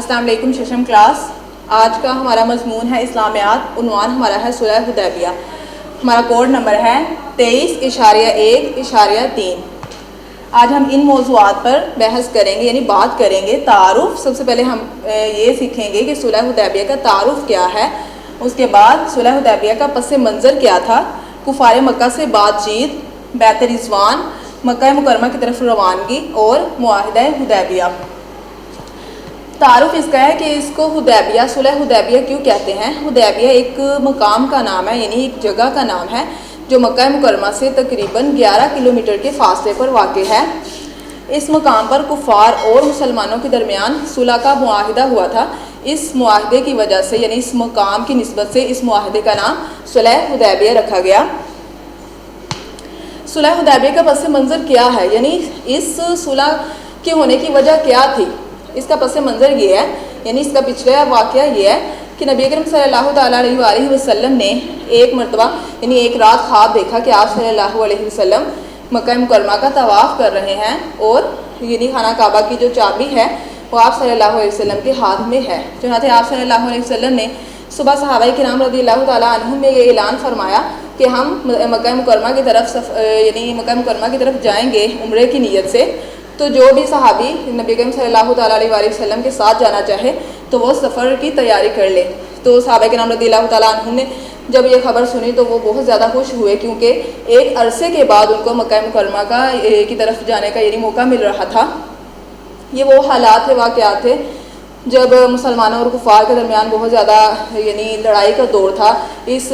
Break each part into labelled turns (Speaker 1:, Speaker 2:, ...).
Speaker 1: السلام علیکم ششم کلاس. آج کا ہمارا مضمون ہے اسلامیات. عنوان ہمارا ہے صلح حدیبیہ. ہمارا کوڈ نمبر ہے 23.1.3. آج ہم ان موضوعات پر بحث کریں گے، یعنی بات کریں گے. تعارف، سب سے پہلے ہم یہ سیکھیں گے کہ صلح حدیبیہ کا تعارف کیا ہے. اس کے بعد صلح حدیبیہ کا پس منظر کیا تھا، کفار مکہ سے بات چیت، بیعت رضوان، مکہ مکرمہ کی طرف روانگی اور معاہدہ حدیبیہ. تعارف اس کا ہے کہ اس کو حدیبیہ، صلح حدیبیہ کیوں کہتے ہیں. حدیبیہ ایک مقام کا نام ہے، یعنی ایک جگہ کا نام ہے جو مکہ مکرمہ سے تقریباً 11 کلومیٹر کے فاصلے پر واقع ہے. اس مقام پر کفار اور مسلمانوں کے درمیان صلح کا معاہدہ ہوا تھا. اس معاہدے کی وجہ سے، یعنی اس مقام کی نسبت سے، اس معاہدے کا نام صلح حدیبیہ رکھا گیا. صلح حدیبیہ کا پس منظر کیا ہے، یعنی اس صلح کے ہونے کی وجہ کیا تھی. اس کا پس منظر یہ ہے، یعنی اس کا پچھلا واقعہ یہ ہے کہ نبی اکرم صلی اللہ تعالیٰ علیہ وآلہ وسلم نے ایک مرتبہ، یعنی ایک رات خواب دیکھا کہ آپ صلی اللہ علیہ وسلم مکہ مکرمہ کا طواف کر رہے ہیں اور یعنی خانہ کعبہ کی جو چابی ہے وہ آپ صلی اللہ علیہ وسلم کے ہاتھ میں ہے. چنانچہ آپ صلی اللہ علیہ وسلم نے صبح صحابہ کرام رضی اللہ تعالیٰ عنہم میں یہ اعلان فرمایا کہ ہم مکہ مکرمہ کی طرف یعنی مکہ مکرمہ کی طرف جائیں گے عمرے کی نیت سے. تو جو بھی صحابی نبی کریم صلی اللہ تعالیٰ علیہ وآلہ وسلم کے ساتھ جانا چاہے تو وہ سفر کی تیاری کر لے. تو صحابہ کرام رضی اللہ تعالیٰ عنہم نے جب یہ خبر سنی تو وہ بہت زیادہ خوش ہوئے، کیونکہ ایک عرصے کے بعد ان کو مکہ مکرمہ کی طرف جانے کا یعنی موقع مل رہا تھا. یہ وہ حالات تھے، واقعات تھے جب مسلمانوں اور کفار کے درمیان بہت زیادہ یعنی لڑائی کا دور تھا. اس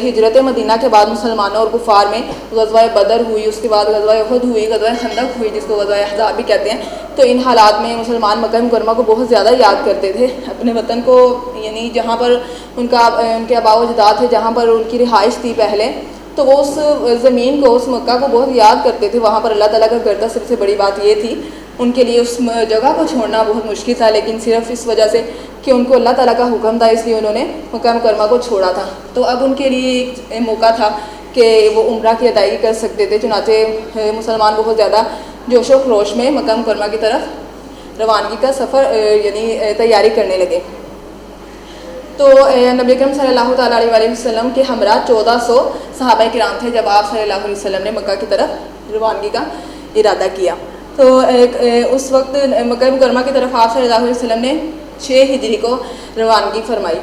Speaker 1: ہجرت مدینہ کے بعد مسلمانوں اور کفار میں غزوہ بدر ہوئی، اس کے بعد غزوہ احد ہوئی، غزوہ خندق ہوئی جس کو غزوہ احزاب بھی کہتے ہیں. تو ان حالات میں مسلمان مکہ مکرمہ کو بہت زیادہ یاد کرتے تھے، اپنے وطن کو، یعنی جہاں پر ان کے آباء و اجداد تھے، جہاں پر ان کی رہائش تھی پہلے. تو وہ اس زمین کو، اس مکہ کو بہت یاد کرتے تھے. وہاں پر اللہ تعالیٰ کا گھر تھا. سب سے بڑی بات یہ تھی ان کے لیے اس جگہ کو چھوڑنا بہت مشکل تھا، لیکن صرف اس وجہ سے کہ ان کو اللہ تعالیٰ کا حکم تھا، اس لیے انہوں نے مکہ مکرمہ کو چھوڑا تھا. تو اب ان کے لیے ایک موقع تھا کہ وہ عمرہ کی ادائیگی کر سکتے تھے. چنانچہ مسلمان بہت زیادہ جوش و خروش میں مکہ مکرمہ کی طرف روانگی کا سفر یعنی تیاری کرنے لگے. تو نبی اکرم صلی اللہ تعالیٰ علیہ وآلہ وسلم کے ہمراہ 1400 صحابہ کرام تھے جب آپ صلی اللہ علیہ وسلم نے مکہ کی طرف روانگی کا ارادہ کیا. تو اس وقت مکہ مکرمہ کی طرف آپ صلی اللہ علیہ وسلم نے 6 ہجری کو روانگی فرمائی.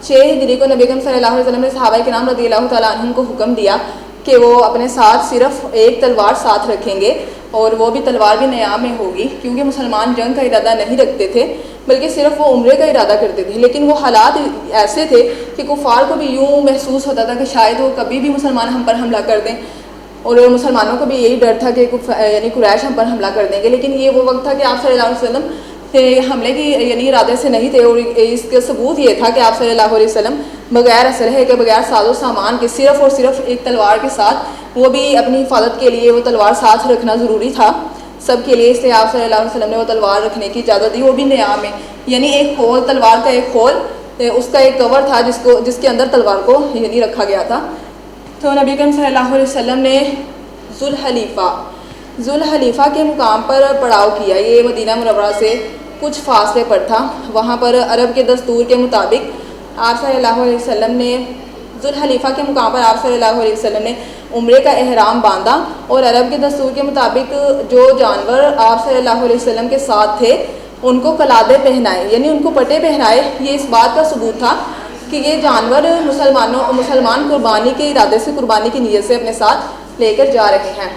Speaker 1: 6 ہجری کو نبی اکرم صلی اللہ علیہ وسلم نے صحابہ کرام رضی اللہ تعالیٰ عنہم کو حکم دیا کہ وہ اپنے ساتھ صرف ایک تلوار ساتھ رکھیں گے، اور وہ بھی تلوار بھی نیام میں ہوگی، کیونکہ مسلمان جنگ کا ارادہ نہیں رکھتے تھے بلکہ صرف وہ عمرے کا ارادہ کرتے تھے. لیکن وہ حالات ایسے تھے کہ کفار کو بھی یوں محسوس ہوتا تھا کہ شاید وہ کبھی بھی مسلمان ہم پر حملہ کر دیں، اور مسلمانوں کو بھی یہی ڈر تھا کہ یعنی قریش ہم پر حملہ کر دیں گے. لیکن یہ وہ وقت تھا کہ آپ صلی اللہ علیہ وسلم حملے کی یعنی ارادے سے نہیں تھے، اور اس کا ثبوت یہ تھا کہ آپ صلی اللہ علیہ وسلم بغیر اسلحے کے، بغیر ساز و سامان کے، صرف اور صرف ایک تلوار کے ساتھ، وہ بھی اپنی حفاظت کے لیے وہ تلوار ساتھ رکھنا ضروری تھا سب کے لیے. اس لیے آپ صلی اللہ علیہ وسلم نے وہ تلوار رکھنے کی اجازت دی، وہ بھی نیام میں، یعنی ایک خول، تلوار کا ایک خول، اس کا ایک کور تھا جس کے اندر تلوار کو یعنی رکھا گیا تھا. تو نبی کریم صلی اللہ علیہ وسلم نے ذوالحلیفہ کے مقام پر پڑاؤ کیا. یہ مدینہ منورہ سے کچھ فاصلے پر تھا. وہاں پر عرب کے دستور کے مطابق آپ صلی اللہ علیہ وسلم نے ذوالحلیفہ کے مقام پر آپ صلی اللہ علیہ وسلم نے عمرے کا احرام باندھا، اور عرب کے دستور کے مطابق جو جانور آپ صلی اللہ علیہ وسلم کے ساتھ تھے ان کو قلادے پہنائے، یعنی ان کو پٹے پہنائے. یہ اس بات کا ثبوت تھا کہ یہ جانور مسلمان قربانی کے ارادے سے، قربانی کی نیت سے اپنے ساتھ لے کر جا رہے ہیں.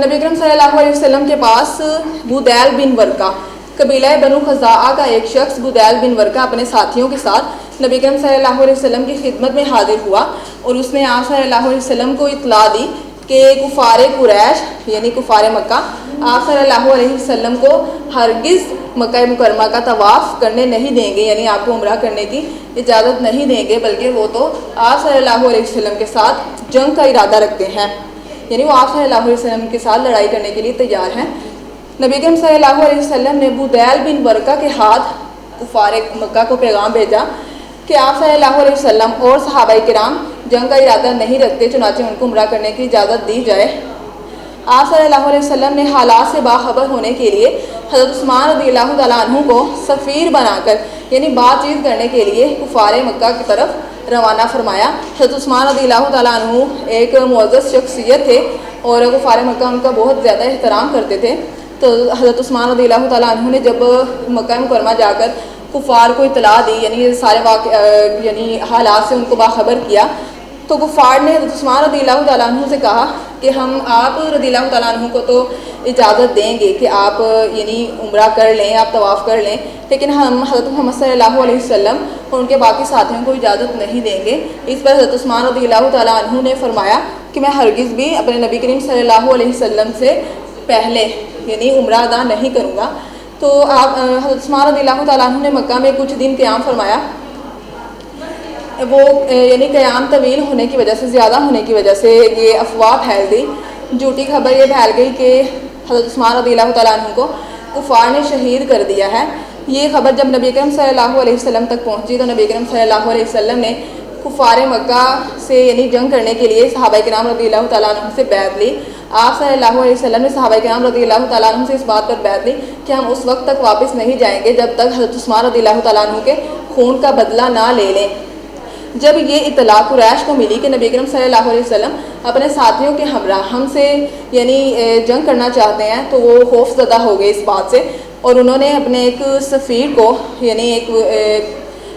Speaker 1: نبی اکرم صلی اللہ علیہ وسلم کے پاس بودیل بن ورقہ، قبیلہ بنو خزاعہ کا ایک شخص بودیل بن ورقہ اپنے ساتھیوں کے ساتھ نبی اکرم صلی اللہ علیہ وسلم کی خدمت میں حاضر ہوا، اور اس نے آپ صلی اللہ علیہ وسلم کو اطلاع دی کہ کفار قریش یعنی کفار مکہ آپ صلی اللہ علیہ وسلم کو ہرگز مکہ مکرمہ کا طواف کرنے نہیں دیں گے، یعنی آپ کو عمرہ کرنے کی اجازت نہیں دیں گے، بلکہ وہ تو آپ صلی اللہ علیہ وسلم کے ساتھ جنگ کا ارادہ رکھتے ہیں، یعنی وہ آپ صلی اللہ علیہ وسلم کے ساتھ لڑائی کرنے کے لیے تیار ہیں. نبی کریم صلی اللہ علیہ وسلم نے بودیل بن ورقہ کے ہاتھ کفار مکہ کو پیغام بھیجا کہ آپ صلی اللہ علیہ وسلم اور صحابہ کرام جنگ کا ارادہ نہیں رکھتے، چنانچہ ان کو عمرہ کرنے کی اجازت دی جائے. آپ صلی اللہ علیہ وسلم نے حالات سے باخبر ہونے کے لیے حضرت عثمان رضی اللہ تعالیٰ عنہ کو سفیر بنا کر یعنی بات چیت کرنے کے لیے کفار مکہ کی طرف روانہ فرمایا۔ حضرت عثمان رضی اللہ تعالیٰ عنہ ایک معزز شخصیت تھے اور کفار مکہ ان کا بہت زیادہ احترام کرتے تھے۔ تو حضرت عثمان رضی اللہ تعالیٰ عنہ نے جب مکہ مکرمہ جا کر کفار کو اطلاع دی، یعنی سارے یعنی حالات سے ان کو باخبر کیا، تو کفار نے حضرت عثمان رضی اللہ تعالیٰ عنہ سے کہا کہ ہم آپ رضی اللہ تعالیٰ عنہ کو تو اجازت دیں گے کہ آپ یعنی عمرہ کر لیں، آپ طواف کر لیں، لیکن ہم حضرت محمد صلی اللہ علیہ وسلم اور ان کے باقی ساتھیوں کو اجازت نہیں دیں گے۔ اس پر حضرت عثمان رضی اللہ تعالیٰ عنہ نے فرمایا کہ میں ہرگز بھی اپنے نبی کریم صلی اللہ علیہ وسلم سے پہلے یعنی عمرہ ادا نہیں کروں گا۔ تو آپ حضرت عثمان رضی اللہ تعالیٰ عنہ نے مکہ میں کچھ دن قیام فرمایا۔ وہ یعنی قیام طویل ہونے کی وجہ سے، زیادہ ہونے کی وجہ سے یہ افواہ پھیل گئی، جھوٹی خبر یہ پھیل گئی کہ حضرت عثمان رضی اللہ تعالیٰ عنہ کو کفار نے شہید کر دیا ہے۔ یہ خبر جب نبی کریم صلی اللہ علیہ وسلم تک پہنچی تو نبی کریم صلی اللہ علیہ وسلم نے کفار مکہ سے یعنی جنگ کرنے کے لیے صحابہ کرام رضی اللہ تعالیٰ عنہ سے بیعت لی۔ آپ صلی اللہ علیہ وسلم نے صحابہ کرام رضی اللہ تعالیٰ عنہ سے اس بات پر بیعت لی کہ ہم اس وقت تک واپس نہیں جائیں گے جب تک حضرت عثمان رضی اللہ تعالیٰ عنہ کے خون کا بدلہ نہ لے لیں۔ جب یہ اطلاع قریش کو ملی کہ نبی کریم صلی اللہ علیہ وسلم اپنے ساتھیوں کے ہمراہ ہم سے یعنی جنگ کرنا چاہتے ہیں تو وہ خوف زدہ ہو گئے اس بات سے، اور انہوں نے اپنے ایک سفیر کو یعنی ایک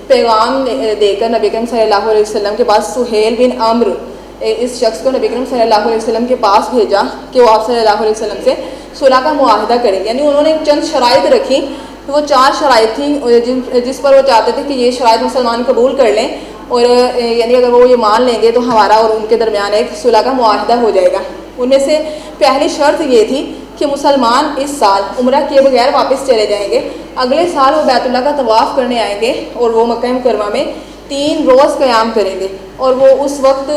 Speaker 1: پیغام دے کر نبی کریم صلی اللہ علیہ وسلم کے پاس سہیل بن عمرو اس شخص کو نبی کریم صلی اللہ علیہ وسلم کے پاس بھیجا کہ وہ آپ صلی اللہ علیہ وسلم سے صلح کا معاہدہ کریں۔ یعنی انہوں نے چند شرائط رکھی، وہ 4 شرائط تھیں جس پر وہ چاہتے تھے کہ یہ شرائط مسلمان قبول کر لیں، اور یعنی اگر وہ یہ مان لیں گے تو ہمارا اور ان کے درمیان ایک صلح کا معاہدہ ہو جائے گا۔ ان میں سے پہلی شرط یہ تھی کہ مسلمان اس سال عمرہ کیے بغیر واپس چلے جائیں گے، اگلے سال وہ بیت اللہ کا طواف کرنے آئیں گے اور وہ مکہ مکرمہ میں 3 روز قیام کریں گے، اور وہ اس وقت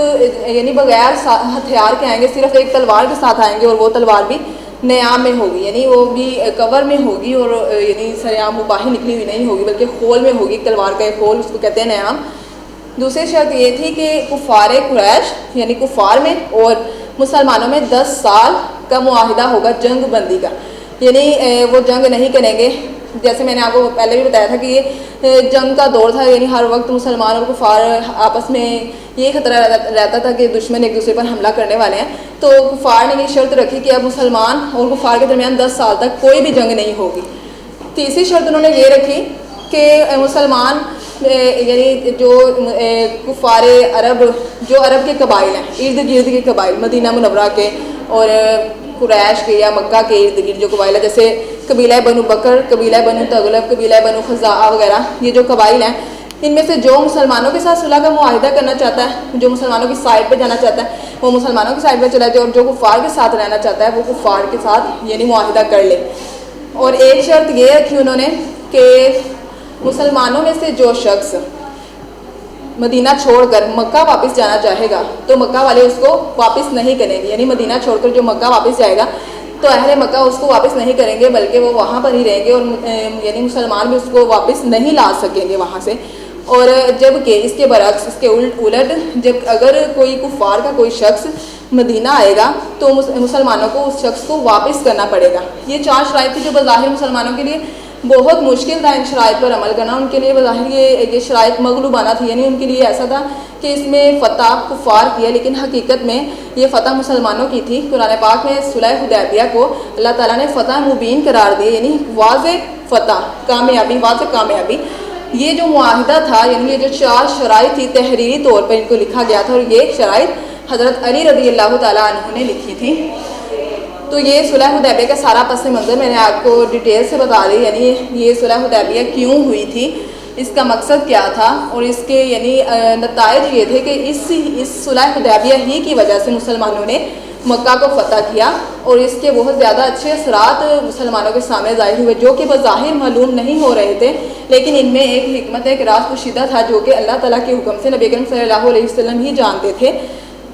Speaker 1: یعنی بغیر ہتھیار کے آئیں گے، صرف ایک تلوار کے ساتھ آئیں گے، اور وہ تلوار بھی نیام میں ہوگی، یعنی وہ بھی کور میں ہوگی، اور یعنی سریعام وہ باہر نکلی ہوئی نہیں ہوگی بلکہ خول میں ہوگی، تلوار کا ایک خول اس کو کہتے ہیں نیام۔ دوسری شرط یہ تھی کہ کفار قریش یعنی کفار میں اور مسلمانوں میں 10 سال کا معاہدہ ہوگا جنگ بندی کا، یعنی وہ جنگ نہیں کریں گے۔ جیسے میں نے آپ کو پہلے بھی بتایا تھا کہ یہ جنگ کا دور تھا، یعنی ہر وقت مسلمان اور کفار آپس میں یہ خطرہ رہتا تھا کہ دشمن ایک دوسرے پر حملہ کرنے والے ہیں، تو کفار نے یہ شرط رکھی کہ اب مسلمان اور کفار کے درمیان 10 سال تک کوئی بھی جنگ نہیں ہوگی۔ تیسری شرط انہوں نے یہ رکھی کہ مسلمان یعنی جو کفار عرب جو عرب کے قبائل ہیں، ارد گرد کے قبائل مدینہ منورہ کے اور قریش کے یا مکہ کے ارد گرد جو قبائل ہیں، جیسے قبیلہ بنو بکر، قبیلہ بنو تغلب، قبیلہ بنو خزاعہ وغیرہ، یہ جو قبائل ہیں، ان میں سے جو مسلمانوں کے ساتھ صلح کا معاہدہ کرنا چاہتا ہے، جو مسلمانوں کی سائڈ پہ جانا چاہتا ہے وہ مسلمانوں کی سائڈ پہ چلا جائے، اور جو کفار کے ساتھ رہنا چاہتا ہے وہ کفار کے ساتھ یعنی معاہدہ کر لے۔ اور ایک شرط یہ رکھی انہوں نے کہ مسلمانوں میں سے جو شخص مدینہ چھوڑ کر مکہ واپس جانا چاہے گا تو مکہ والے اس کو واپس نہیں کریں گے، یعنی مدینہ چھوڑ کر جو مکہ واپس جائے گا تو اہل مکہ اس کو واپس نہیں کریں گے، بلکہ وہ وہاں پر ہی رہیں گے، اور یعنی مسلمان بھی اس کو واپس نہیں لا سکیں گے وہاں سے۔ اور جب کہ اس کے برعکس، اس کے الٹ، جب اگر کوئی کفار کا کوئی شخص مدینہ آئے گا تو مسلمانوں کو اس شخص کو واپس کرنا پڑے گا۔ یہ 4 شرائط تھی جو بظاہر مسلمانوں کے لیے بہت مشکل تھا ان شرائط پر عمل کرنا، ان کے لیے بظاہر یہ شرائط مغلوبانہ تھی، یعنی ان کے لیے ایسا تھا کہ اس میں فتح کفار کی ہے، لیکن حقیقت میں یہ فتح مسلمانوں کی تھی۔ قرآن پاک میں صلح حدیبیہ کو اللہ تعالیٰ نے فتح مبین قرار دی، یعنی واضح فتح، کامیابی، واضح کامیابی۔ یہ جو معاہدہ تھا، یعنی یہ جو 4 شرائط تھی تحریری طور پر ان کو لکھا گیا تھا، اور یہ شرائط حضرت علی رضی اللہ تعالیٰ عنہ نے لکھی تھی۔ تو یہ صلح حدیبیہ کا سارا پس منظر میں نے آپ کو ڈیٹیل سے بتا دی، یعنی یہ صلح حدیبیہ کیوں ہوئی تھی، اس کا مقصد کیا تھا، اور اس کے یعنی نتائج یہ تھے کہ اس صلح حدیبیہ ہی کی وجہ سے مسلمانوں نے مکہ کو فتح کیا، اور اس کے بہت زیادہ اچھے اثرات مسلمانوں کے سامنے ظاہر ہوئے جو کہ بظاہر معلوم نہیں ہو رہے تھے، لیکن ان میں ایک حکمت، ایک راز پوشیدہ تھا جو کہ اللہ تعالیٰ کے حکم سے نبی کریم صلی اللہ علیہ وسلم ہی جانتے تھے۔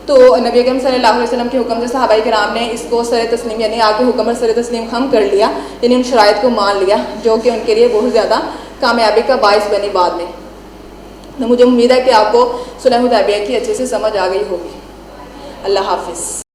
Speaker 1: تو نبی کریم صلی اللہ علیہ وسلم کے حکم سے صحابہ کرام نے اس کو سر تسلیم، یعنی آپ کے حکم پر سر تسلیم ہم کر لیا، یعنی ان شرائط کو مان لیا جو کہ ان کے لیے بہت زیادہ کامیابی کا باعث بنی بعد میں۔ تو مجھے امید ہے کہ آپ کو صلح حدیبیہ کی اچھے سے سمجھ آ گئی ہوگی۔ اللہ حافظ۔